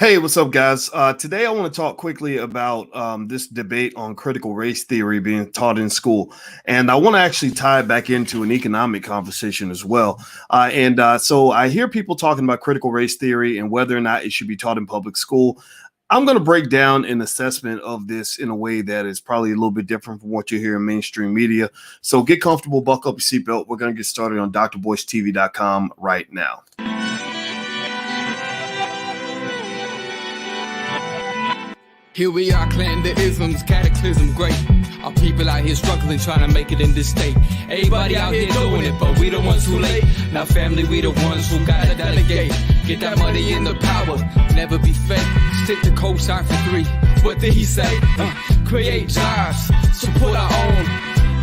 Hey, what's up, guys? Today I want to talk quickly about this debate on critical race theory being taught in school. And I want to actually tie it back into an economic conversation as well. So I hear people talking about critical race theory and whether or not it should be taught in public school. I'm going to break down an assessment of this in a way that is probably a little bit different from what you hear in mainstream media. So get comfortable, buckle up your seatbelt. We're going to get started on drboystv.com right now. Here we are, clan the isms, cataclysm, great. Our people out here struggling, trying to make it in this state. Everybody out here doing it, but we the ones who late. Now family, we the ones who gotta delegate. Get that money in the power, never be fake. Stick to cosign for 3. What did he say? Create jobs, support our own.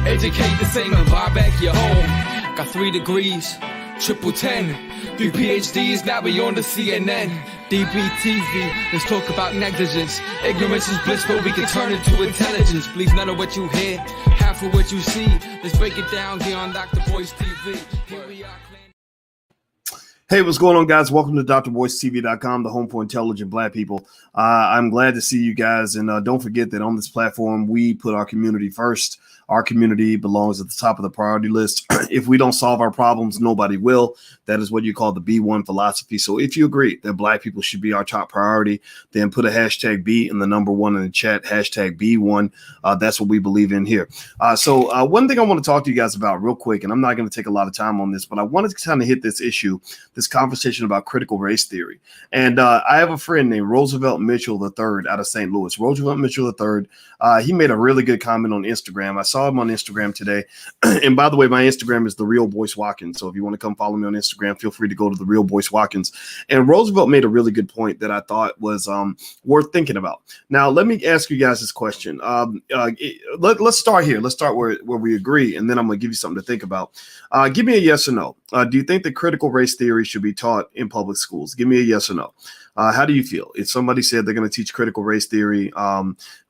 Educate the same and buy back your home. Got 3 degrees, triple 10. 3 PhDs, now we on the CNN. DBTV, let's talk about negligence. Ignorance is bliss, but we can turn it to intelligence. Believe none of what you hear, half of what you see. Let's break it down here on Dr. Boyce TV. Here we are. Hey, what's going on, guys? Welcome to drboystv.com, the home for intelligent Black people. I'm glad to see you guys. And don't forget that on this platform, we put our community first. Our community belongs at the top of the priority list. If we don't solve our problems, nobody will. That is what you call the B1 philosophy. So if you agree that Black people should be our top priority, then put a hashtag B in the number 1 in the chat, hashtag B1. That's what we believe in here. So one thing I want to talk to you guys about real quick, and I'm not going to take a lot of time on this, but I wanted to kind of hit this issue, this conversation about critical race theory. And I have a friend named Roosevelt Mitchell III out of St. Louis. Roosevelt Mitchell III, he made a really good comment on Instagram. I saw him on Instagram today. And by the way, my Instagram is The Real Boyce Watkins. So if you want to come follow me on Instagram, feel free to go to The Real Boyce Watkins. And Roosevelt made a really good point that I thought was worth thinking about. Now, let me ask you guys this question. Let's start here. Let's start where we agree, and then I'm going to give you something to think about. Give me a yes or no. Do you think that critical race theory should be taught in public schools? Give me a yes or no. How do you feel? If somebody said they're going to teach critical race theory,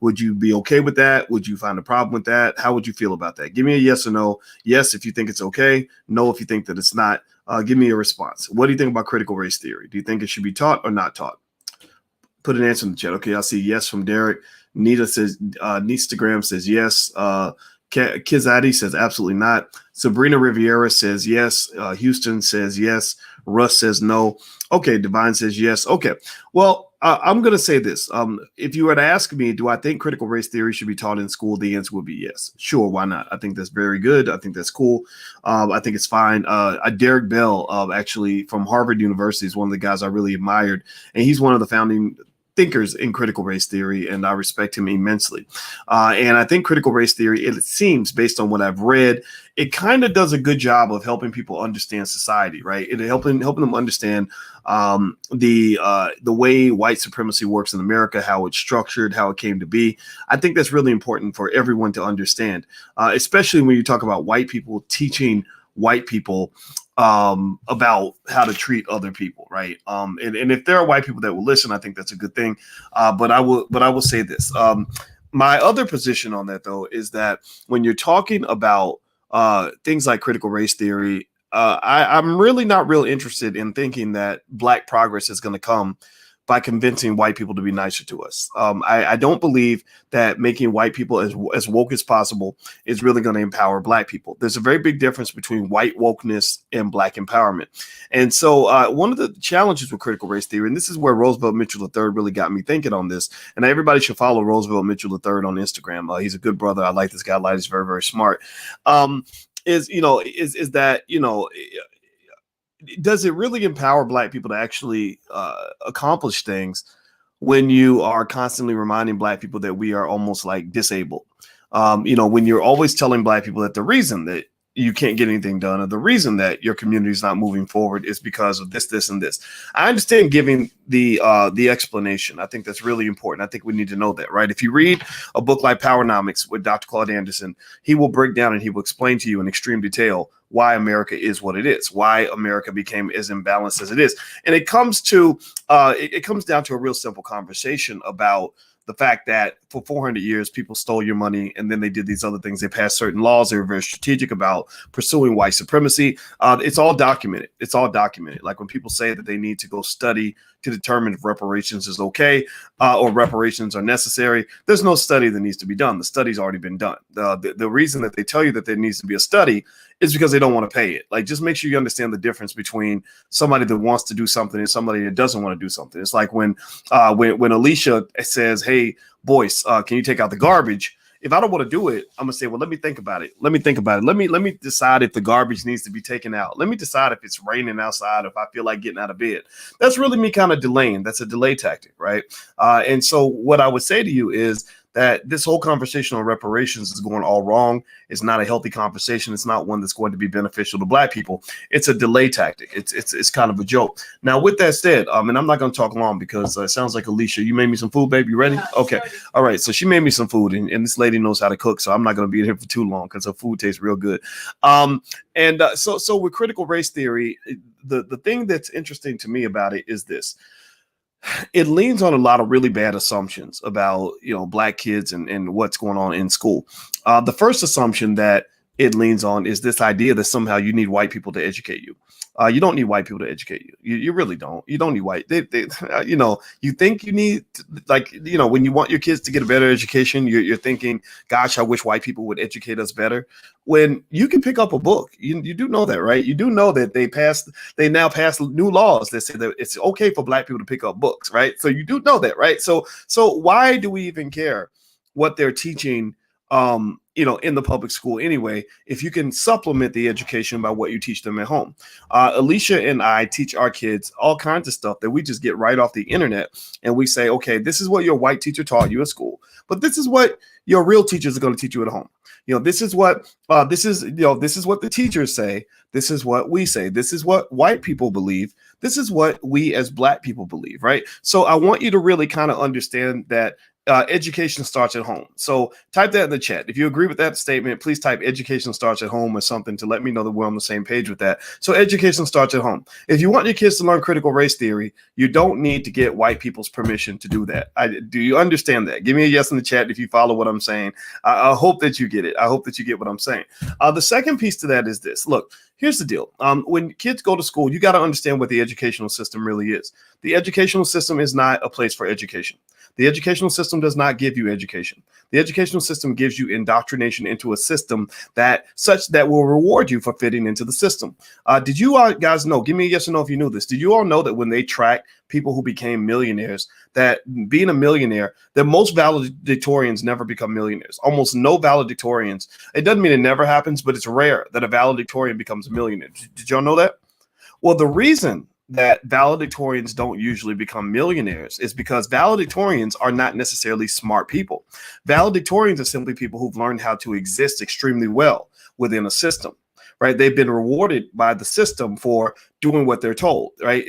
would you be okay with that? Would you find a problem with that? How would you feel about that? Give me a yes or no. Yes, if you think it's okay. No, if you think that it's not. Give me a response. What do you think about critical race theory? Do you think it should be taught or not taught? Put an answer in the chat. Okay, I see yes from Derek. Nita says, Instagram says yes. Kizadi says absolutely not. Sabrina Riviera says yes. Houston says yes. Russ says no. Okay, Divine says yes. Okay, well, I'm going to say this. If you were to ask me, do I think critical race theory should be taught in school? The answer would be yes. Sure, why not? I think that's very good. I think that's cool. I think it's fine. Derek Bell, actually from Harvard University, is one of the guys I really admired, and he's one of the founding thinkers in critical race theory, and I respect him immensely. And I think critical race theory, it seems, based on what I've read, it kind of does a good job of helping people understand society, right? It helping them understand the way white supremacy works in America, how it's structured, how it came to be. I think that's really important for everyone to understand, especially when you talk about white people teaching white people about how to treat other people, right? And if there are white people that will listen, I think that's a good thing. But I will say this. My other position on that, though, is that when you're talking about things like critical race theory, I'm really not real interested in thinking that Black progress is going to come by convincing white people to be nicer to us. I don't believe that making white people as woke as possible is really going to empower Black people. There's a very big difference between white wokeness and Black empowerment. And so one of the challenges with critical race theory, and this is where Roosevelt Mitchell III really got me thinking on this, and everybody should follow Roosevelt Mitchell III on Instagram. He's a good brother. I like this guy. He's very, very smart. Is that does it really empower Black people to actually accomplish things when you are constantly reminding Black people that we are almost like disabled? When you're always telling Black people that the reason that you can't get anything done, or the reason that your community is not moving forward is because of this, this, and this. I understand giving the explanation. I think that's really important. I think we need to know that, right? If you read a book like Powernomics with Dr. Claude Anderson, he will break down and he will explain to you in extreme detail why America is what it is, why America became as imbalanced as it is. And it comes down to a real simple conversation about the fact that for 400 years, people stole your money, and then they did these other things. They passed certain laws. They were very strategic about pursuing white supremacy. It's all documented. It's all documented. Like when people say that they need to go study to determine if reparations is okay or reparations are necessary, there's no study that needs to be done. The study's already been done. The reason that they tell you that there needs to be a study is because they don't want to pay it. Like, just make sure you understand the difference between somebody that wants to do something and somebody that doesn't want to do something. It's like when Alicia says, "Hey, Boyce, can you take out the garbage?" If I don't want to do it, I'm gonna say, well, let me think about it. Let me think about it. Let me decide if the garbage needs to be taken out. Let me decide if it's raining outside, if I feel like getting out of bed. That's really me kind of delaying. That's a delay tactic, right? And so what I would say to you is that this whole conversation on reparations is going all wrong. It's not a healthy conversation. It's not one that's going to be beneficial to Black people. It's a delay tactic. It's kind of a joke. Now, with that said, and I'm not going to talk long because it sounds like Alicia, you made me some food, baby. You ready? Okay. All right. So she made me some food, and this lady knows how to cook, so I'm not going to be here for too long because her food tastes real good. So with critical race theory, the thing that's interesting to me about it is this. It leans on a lot of really bad assumptions about, Black kids and what's going on in school. The first assumption that it leans on is this idea that somehow you need white people to educate you. You don't need white people to educate you. You really don't. You don't need white. You think you need, when you want your kids to get a better education, you're thinking, gosh, I wish white people would educate us better. When you can pick up a book, you do know that, right? You do know that they now passed new laws that say that it's okay for Black people to pick up books, right? So you do know that, right? So why do we even care what they're teaching in the public school anyway, if you can supplement the education by what you teach them at home? Alicia and I teach our kids all kinds of stuff that we just get right off the internet. And we say, okay, this is what your white teacher taught you at school, but this is what your real teachers are going to teach you at home. This is what the teachers say. This is what we say. This is what white people believe. This is what we as Black people believe, right? So I want you to really kind of understand that education starts at home. So type that in the chat. If you agree with that statement, please type education starts at home or something to let me know that we're on the same page with that. So education starts at home. If you want your kids to learn critical race theory, you don't need to get white people's permission to do that. Do you understand that? Give me a yes in the chat if you follow what I'm saying. I hope that you get it. I hope that you get what I'm saying. The second piece to that is this. Look, here's the deal. When kids go to school, you got to understand what the educational system really is. The educational system is not a place for education. The educational system does not give you education. The educational system gives you indoctrination into a system that will reward you for fitting into the system. Did you guys know? Give me a yes or no if you knew this. Did you all know that when they track people who became millionaires, that being a millionaire, that most valedictorians never become millionaires? Almost no valedictorians. It doesn't mean it never happens, but it's rare that a valedictorian becomes a millionaire. Did y'all know that? Well, the reason that valedictorians don't usually become millionaires is because valedictorians are not necessarily smart people. Valedictorians are simply people who've learned how to exist extremely well within a system, right? They've been rewarded by the system for doing what they're told, right?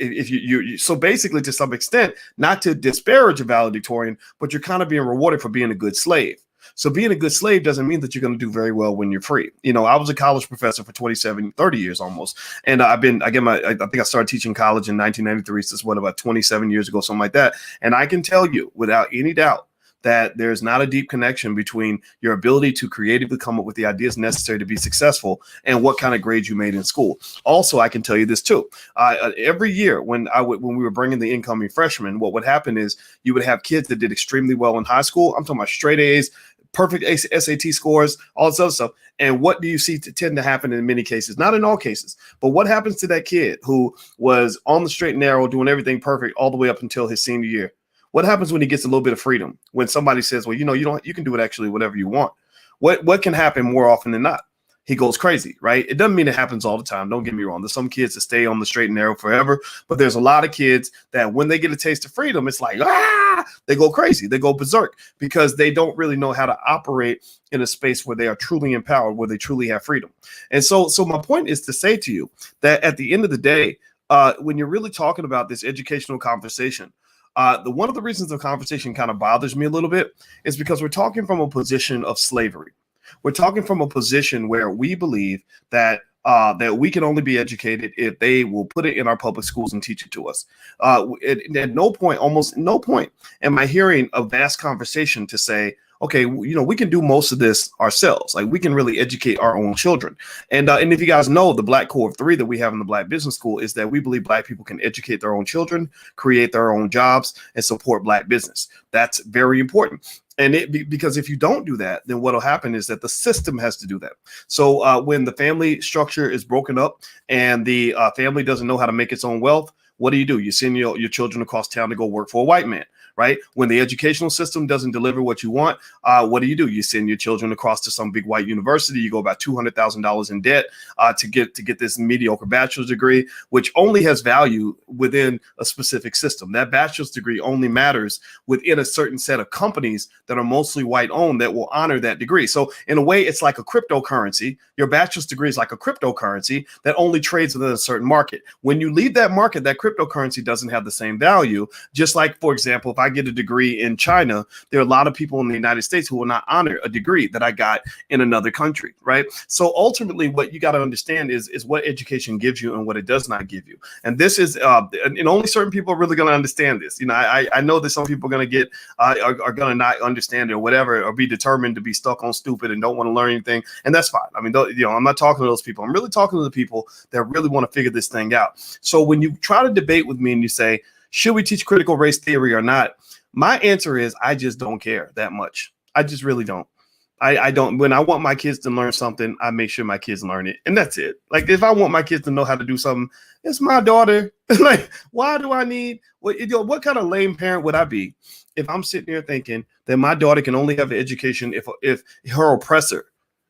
So basically, to some extent, not to disparage a valedictorian, but you're kind of being rewarded for being a good slave. So being a good slave doesn't mean that you're going to do very well when you're free. I was a college professor for 30 years almost. And I think I started teaching college in 1993. So it's about 27 years ago, something like that. And I can tell you without any doubt that there's not a deep connection between your ability to creatively come up with the ideas necessary to be successful and what kind of grades you made in school. Also, I can tell you this too. Every year when we were bringing the incoming freshmen, what would happen is you would have kids that did extremely well in high school. I'm talking about straight A's, perfect SAT scores, all this other stuff. And what do you see tend to happen in many cases? Not in all cases, but what happens to that kid who was on the straight and narrow, doing everything perfect all the way up until his senior year? What happens when he gets a little bit of freedom? When somebody says, well, you can do it actually whatever you want. What can happen more often than not? He goes crazy, right? It doesn't mean it happens all the time. Don't get me wrong. There's some kids that stay on the straight and narrow forever, but there's a lot of kids that when they get a taste of freedom, it's like, they go crazy. They go berserk because they don't really know how to operate in a space where they are truly empowered, where they truly have freedom. And so my point is to say to you that at the end of the day, when you're really talking about this educational conversation, one of the reasons the conversation kind of bothers me a little bit is because we're talking from a position of slavery. We're talking from a position where we believe that that we can only be educated if they will put it in our public schools and teach it to us. At no point, almost no point, am I hearing a vast conversation to say, okay, we can do most of this ourselves. Like we can really educate our own children. And if you guys know, the Black Core of 3 that we have in the Black Business School is that we believe Black people can educate their own children, create their own jobs, and support Black business. That's very important. And because if you don't do that, then what will happen is that the system has to do that. So when the family structure is broken up and the family doesn't know how to make its own wealth, what do? You send your children across town to go work for a white man, right? When the educational system doesn't deliver what you want, what do? You send your children across to some big white university. You go about $200,000 in debt to get this mediocre bachelor's degree, which only has value within a specific system. That bachelor's degree only matters within a certain set of companies that are mostly white owned that will honor that degree. So in a way, it's like a cryptocurrency. Your bachelor's degree is like a cryptocurrency that only trades within a certain market. When you leave that market, that cryptocurrency doesn't have the same value. Just like, for example, if I get a degree in China, there are a lot of people in the United States who will not honor a degree that I got in another country, right? So ultimately, what you got to understand is what education gives you and what it does not give you. And this is, and only certain people are really going to understand this. I know that some people are going to get, are going to not understand it or whatever, or be determined to be stuck on stupid and don't want to learn anything. And that's fine. I mean, I'm not talking to those people. I'm really talking to the people that really want to figure this thing out. So when you try to debate with me and you say, should we teach critical race theory or not? My answer is I just don't care that much. I just really don't. I don't. When I want my kids to learn something, I make sure my kids learn it. And that's it. Like if I want my kids to know how to do something, it's my daughter. Like, why do I need what kind of lame parent would I be if I'm sitting here thinking that my daughter can only have an education if her oppressor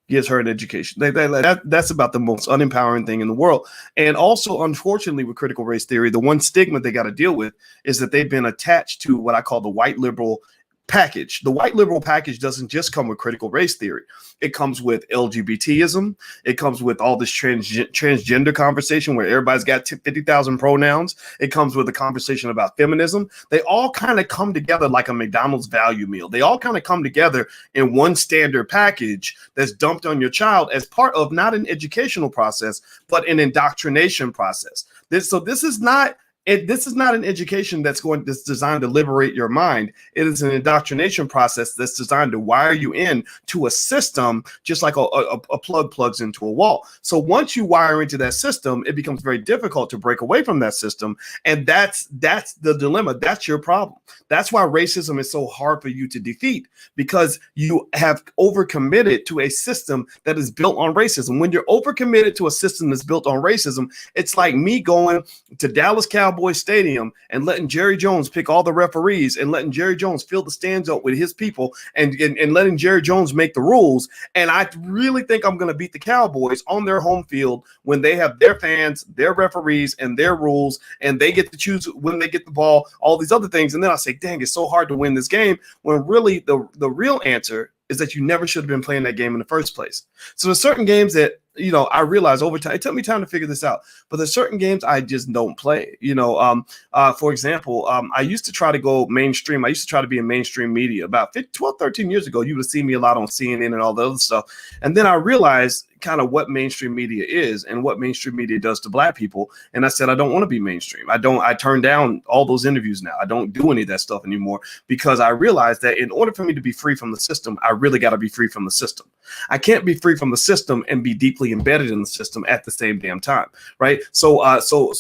gives her an education? That's about the most unempowering thing in the world. And also, unfortunately, with critical race theory, the one stigma they got to deal with is that they've been attached to what I call the white liberal package. The white liberal package doesn't just come with critical race theory. It comes with LGBTism. It comes with all this transgender conversation where everybody's got 50,000 pronouns. It comes with a conversation about feminism. They all kind of come together like a McDonald's value meal. They all kind of come together in one standard package that's dumped on your child as part of not an educational process, but an indoctrination process. This is not an education that's designed to liberate your mind. It is an indoctrination process that's designed to wire you in to a system, just like a plug plugs into a wall. So once you wire into that system, it becomes very difficult to break away from that system. And that's the dilemma. That's your problem. That's why racism is so hard for you to defeat, because you have overcommitted to a system that is built on racism. When you're overcommitted to a system that's built on racism, it's like me going to Dallas Cowboys Stadium and letting Jerry Jones pick all the referees and letting Jerry Jones fill the stands up with his people and letting Jerry Jones make the rules. And I really think I'm going to beat the Cowboys on their home field when they have their fans, their referees, and their rules, and they get to choose when they get the ball, all these other things. And then I say, dang, it's so hard to win this game, when really the real answer is that you never should have been playing that game in the first place. So there's certain games that, I realized over time, it took me time to figure this out, but there's certain games I just don't play. For example, I used to try to go mainstream. I used to try to be in mainstream media about 12, 13 years ago. You would see me a lot on CNN and all the other stuff. And then I realized kind of what mainstream media is and what mainstream media does to Black people. And I said, I don't want to be mainstream. I turned down all those interviews now. I don't do any of that stuff anymore, because I realized that in order for me to be free from the system, I really got to be free from the system. I can't be free from the system and be deeply embedded in the system at the same damn time, right? So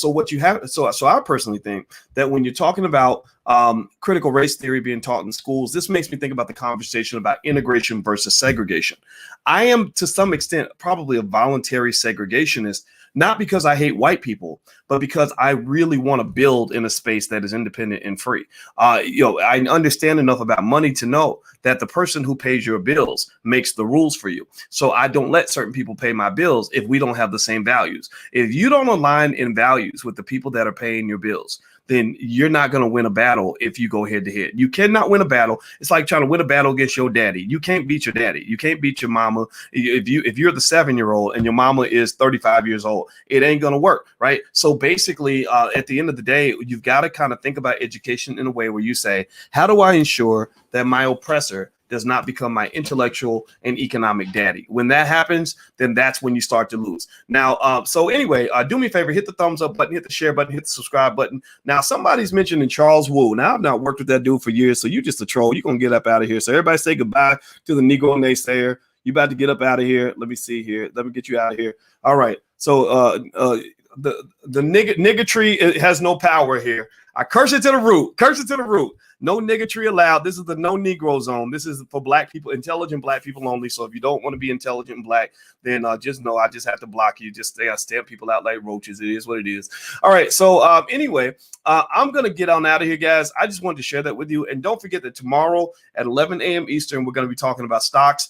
what you have, so I personally think that when you're talking about critical race theory being taught in schools, this makes me think about the conversation about integration versus segregation. I am, to some extent, probably a voluntary segregationist, not because I hate white people, but because I really want to build in a space that is independent and free. I understand enough about money to know that the person who pays your bills makes the rules for you. So I don't let certain people pay my bills if we don't have the same values. If you don't align in values with the people that are paying your bills, then you're not going to win a battle if you go head to head. You cannot win a battle. It's like trying to win a battle against your daddy. You can't beat your daddy. You can't beat your mama. If you're the 7-year-old and your mama is 35 years old, it ain't going to work, right? So basically, at the end of the day, you've got to kind of think about education in a way where you say, how do I ensure that my oppressor does not become my intellectual and economic daddy. When that happens, then that's when you start to lose. Now, so anyway, do me a favor, hit the thumbs up button, hit the share button, hit the subscribe button. Now, somebody's mentioning Charles Wu. Now, I've not worked with that dude for years, so you just a troll. You're going to get up out of here. So everybody say goodbye to the Negro naysayer. You about to get up out of here. Let me see here. Let me get you out of here. All right. So the niggatry, it has no power here. I curse it to the root. Curse it to the root. No niggatry allowed. This is the no Negro zone. This is for black people, intelligent black people only. So if you don't want to be intelligent and black, then just know I just have to block you. Just stay. I stamp people out like roaches. It is what it is. All right. So anyway, I'm going to get on out of here, guys. I just wanted to share that with you. And don't forget that tomorrow at 11 a.m. Eastern, we're going to be talking about stocks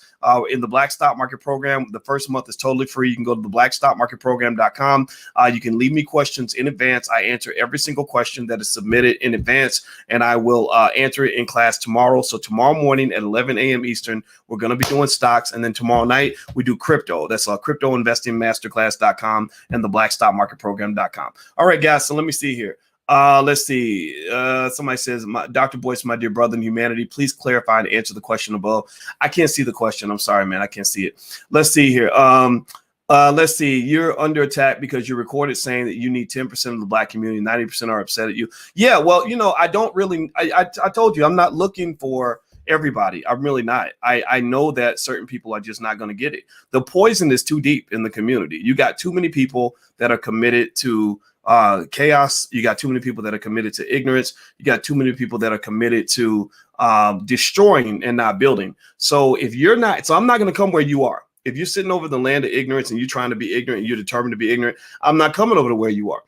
in the Black Stock Market Program. The first month is totally free. You can go to the blackstockmarketprogram.com. You can leave me questions in advance. I answer every single question that is submitted in advance, and I will answer it in class tomorrow. So tomorrow morning at 11 a.m. Eastern, we're going to be doing stocks. And then tomorrow night, we do crypto. That's cryptoinvestingmasterclass.com and the blackstockmarketprogram.com. All right, guys. So let me see here. Let's see. Somebody says, Dr. Boyce, my dear brother in humanity, please clarify and answer the question above. I can't see the question. I'm sorry, man. I can't see it. Let's see here. Let's see. You're under attack because you recorded saying that you need 10% of the black community. 90% are upset at you. Yeah, well, I don't really. I told you I'm not looking for everybody. I'm really not. I know that certain people are just not going to get it. The poison is too deep in the community. You got too many people that are committed to chaos. You got too many people that are committed to ignorance. You got too many people that are committed to destroying and not building. So if you're not, so I'm not going to come where you are. If you're sitting over the land of ignorance and you're trying to be ignorant and you're determined to be ignorant, I'm not coming over to where you are.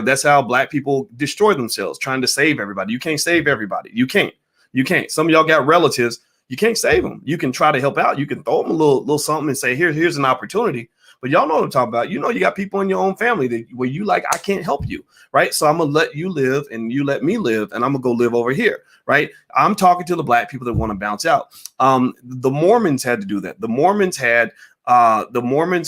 That's how black people destroy themselves, trying to save everybody. You can't save everybody. You can't. You can't. Some of y'all got relatives. You can't save them. You can try to help out. You can throw them a little something and say, here's an opportunity. But y'all know what I'm talking about. You got people in your own family that where you like, I can't help you, right? So I'm going to let you live and you let me live, and I'm going to go live over here, right? I'm talking to the black people that want to bounce out. The Mormons had to do that. The Mormons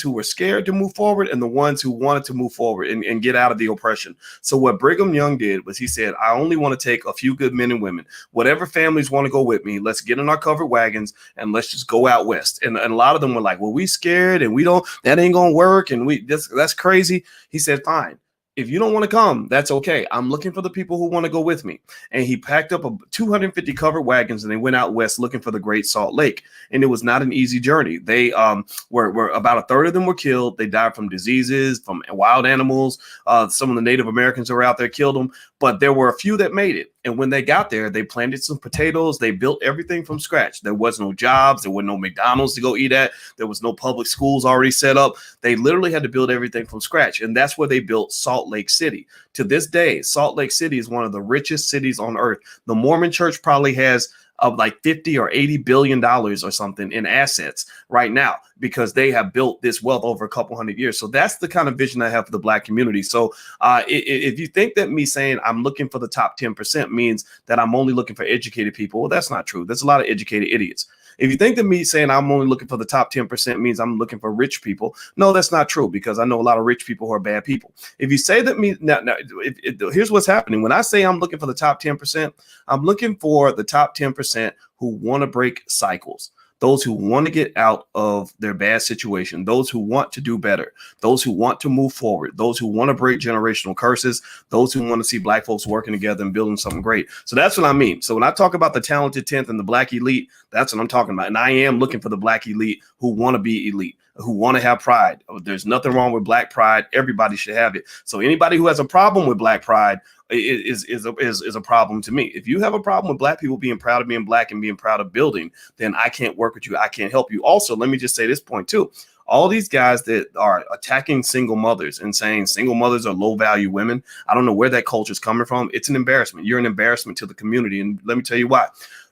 who were scared to move forward and the ones who wanted to move forward and get out of the oppression. So what Brigham Young did was he said, I only want to take a few good men and women, whatever families want to go with me. Let's get in our covered wagons and let's just go out west. And a lot of them were like, well, we scared and that ain't going to work. And that's crazy. He said, fine. If you don't want to come, that's okay. I'm looking for the people who want to go with me. And he packed up 250 covered wagons and they went out west looking for the Great Salt Lake. And it was not an easy journey. They were about a third of them were killed. They died from diseases, from wild animals. Some of the Native Americans who were out there killed them. But there were a few that made it. And when they got there, they planted some potatoes. They built everything from scratch. There was no jobs. There were no McDonald's to go eat at. There was no public schools already set up. They literally had to build everything from scratch. And that's where they built Salt Lake City. To this day, Salt Lake City is one of the richest cities on earth. The Mormon church probably has like 50 or 80 billion dollars or something in assets right now because they have built this wealth over a couple hundred years. So that's the kind of vision I have for the black community. So if you think that me saying I'm looking for the top 10% means that I'm only looking for educated people, well, that's not true. There's a lot of educated idiots. If you think that me saying I'm only looking for the top 10% means I'm looking for rich people, no, that's not true, because I know a lot of rich people who are bad people. If you say that here's what's happening. When I say I'm looking for the top 10%, I'm looking for the top 10% who want to break cycles. Those who want to get out of their bad situation, those who want to do better, those who want to move forward, those who want to break generational curses, those who want to see black folks working together and building something great. So that's what I mean. So when I talk about the talented 10th and the black elite, that's what I'm talking about. And I am looking for the black elite who want to be elite, who want to have pride. There's nothing wrong with black pride. Everybody should have it. So anybody who has a problem with black pride is a problem to me. If you have a problem with black people being proud of being black and being proud of building, then I can't work with you. I can't help you. Also, let me just say this point too. All these guys that are attacking single mothers and saying single mothers are low value women, I don't know where that culture is coming from. It's an embarrassment. You're an embarrassment to the community. And let me tell you why.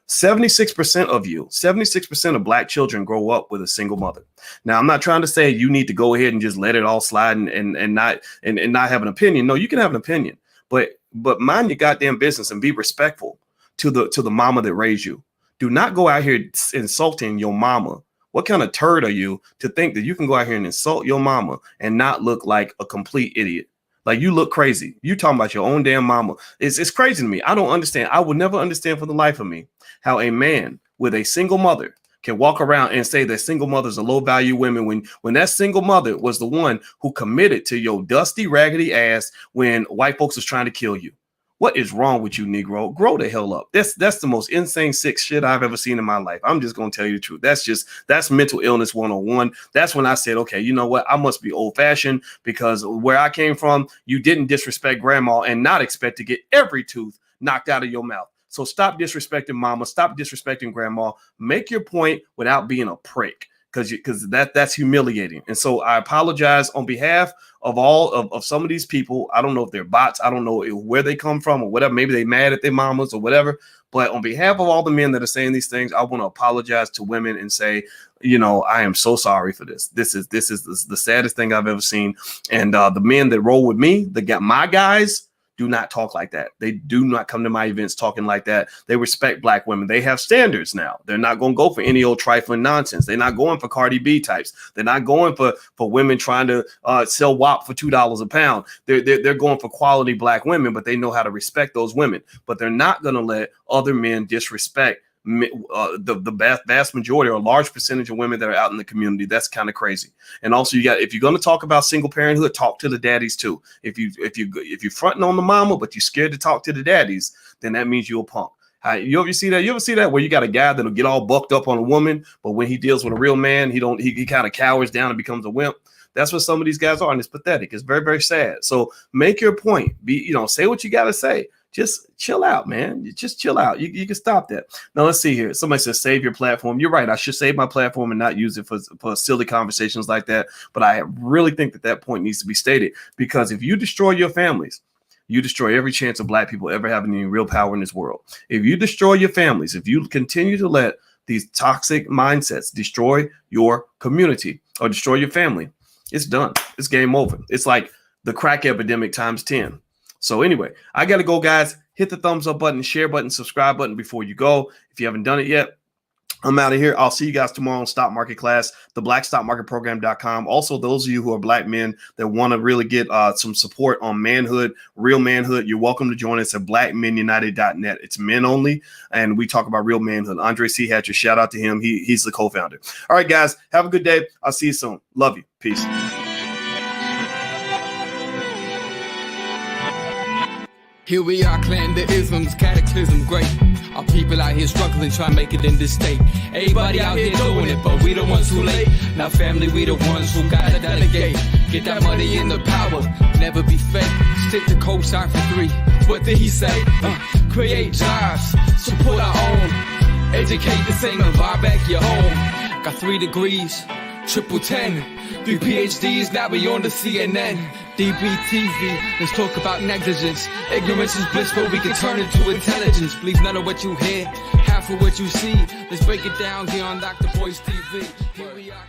76% of black children grow up with a single mother. Now, I'm not trying to say you need to go ahead and just let it all slide and not have an opinion. No, you can have an opinion, but mind your goddamn business and be respectful to the mama that raised you. Do not go out here insulting your mama. What kind of turd are you to think that you can go out here and insult your mama and not look like a complete idiot? Like, you look crazy. You talking about your own damn mama. It's crazy to me. I don't understand. I would never understand for the life of me how a man with a single mother can walk around and say that single mothers are low value women when that single mother was the one who committed to your dusty, raggedy ass when white folks was trying to kill you. What is wrong with you, Negro? Grow the hell up. That's the most insane, sick shit I've ever seen in my life. I'm just going to tell you the truth. That's mental illness 101. That's when I said, okay, you know what? I must be old fashioned, because where I came from, you didn't disrespect grandma and not expect to get every tooth knocked out of your mouth. So stop disrespecting mama. Stop disrespecting grandma. Make your point without being a prick, because that's humiliating. And so I apologize on behalf of all of some of these people. I don't know if they're bots. I don't know where they come from or whatever. Maybe they mad at their mamas or whatever. But on behalf of all the men that are saying these things, I want to apologize to women and say, I am so sorry for this. This is the saddest thing I've ever seen. And the men that roll with me, my guys, do not talk like that. They do not come to my events talking like that. They respect black women. They have standards now. They're not going to go for any old trifling nonsense. They're not going for Cardi B types. They're not going for women trying to sell WAP for $2 a pound. They're going for quality black women, but they know how to respect those women. But they're not going to let other men disrespect the vast majority or a large percentage of women that are out in the community. That's kind of crazy. And also, if you're going to talk about single parenthood, talk to the daddies too. If you're fronting on the mama but you're scared to talk to the daddies, then that means you're a punk. You ever see that? You ever see that where you got a guy that'll get all bucked up on a woman, but when he deals with a real man, he kind of cowers down and becomes a wimp. That's what some of these guys are, and it's pathetic. It's very, very sad. So make your point. Say what you got to say. Just chill out, man. Just chill out. You can stop that. Now, let's see here. Somebody says, save your platform. You're right. I should save my platform and not use it for silly conversations like that. But I really think that point needs to be stated, because if you destroy your families, you destroy every chance of black people ever having any real power in this world. If you destroy your families, if you continue to let these toxic mindsets destroy your community or destroy your family, it's done. It's game over. It's like the crack epidemic times 10. So anyway, I got to go, guys. Hit the thumbs up button, share button, subscribe button before you go. If you haven't done it yet, I'm out of here. I'll see you guys tomorrow in stock market class, theblackstockmarketprogram.com. Also, those of you who are black men that want to really get some support on manhood, real manhood, you're welcome to join us at blackmenunited.net. It's men only, and we talk about real manhood. Andre C. Hatcher, shout out to him. He's the co-founder. All right, guys, have a good day. I'll see you soon. Love you. Peace. Here we are, clan the isms, cataclysm great. Our people out here struggling, trying to make it in this state. Everybody out here doing it, but we the ones who late. Now family, we the ones who gotta delegate. Get that money in the power, never be fake. Stick to cosign for 3. What did he say? Create jobs, support our own. Educate the same and buy back your home. Got 3 degrees, triple 10. 3 PhDs, now we on the CNN. DBTV, let's talk about negligence. Ignorance is bliss, but we can turn it to intelligence. Believe none of what you hear, half of what you see. Let's break it down here on Dr. Voice TV. Here we are.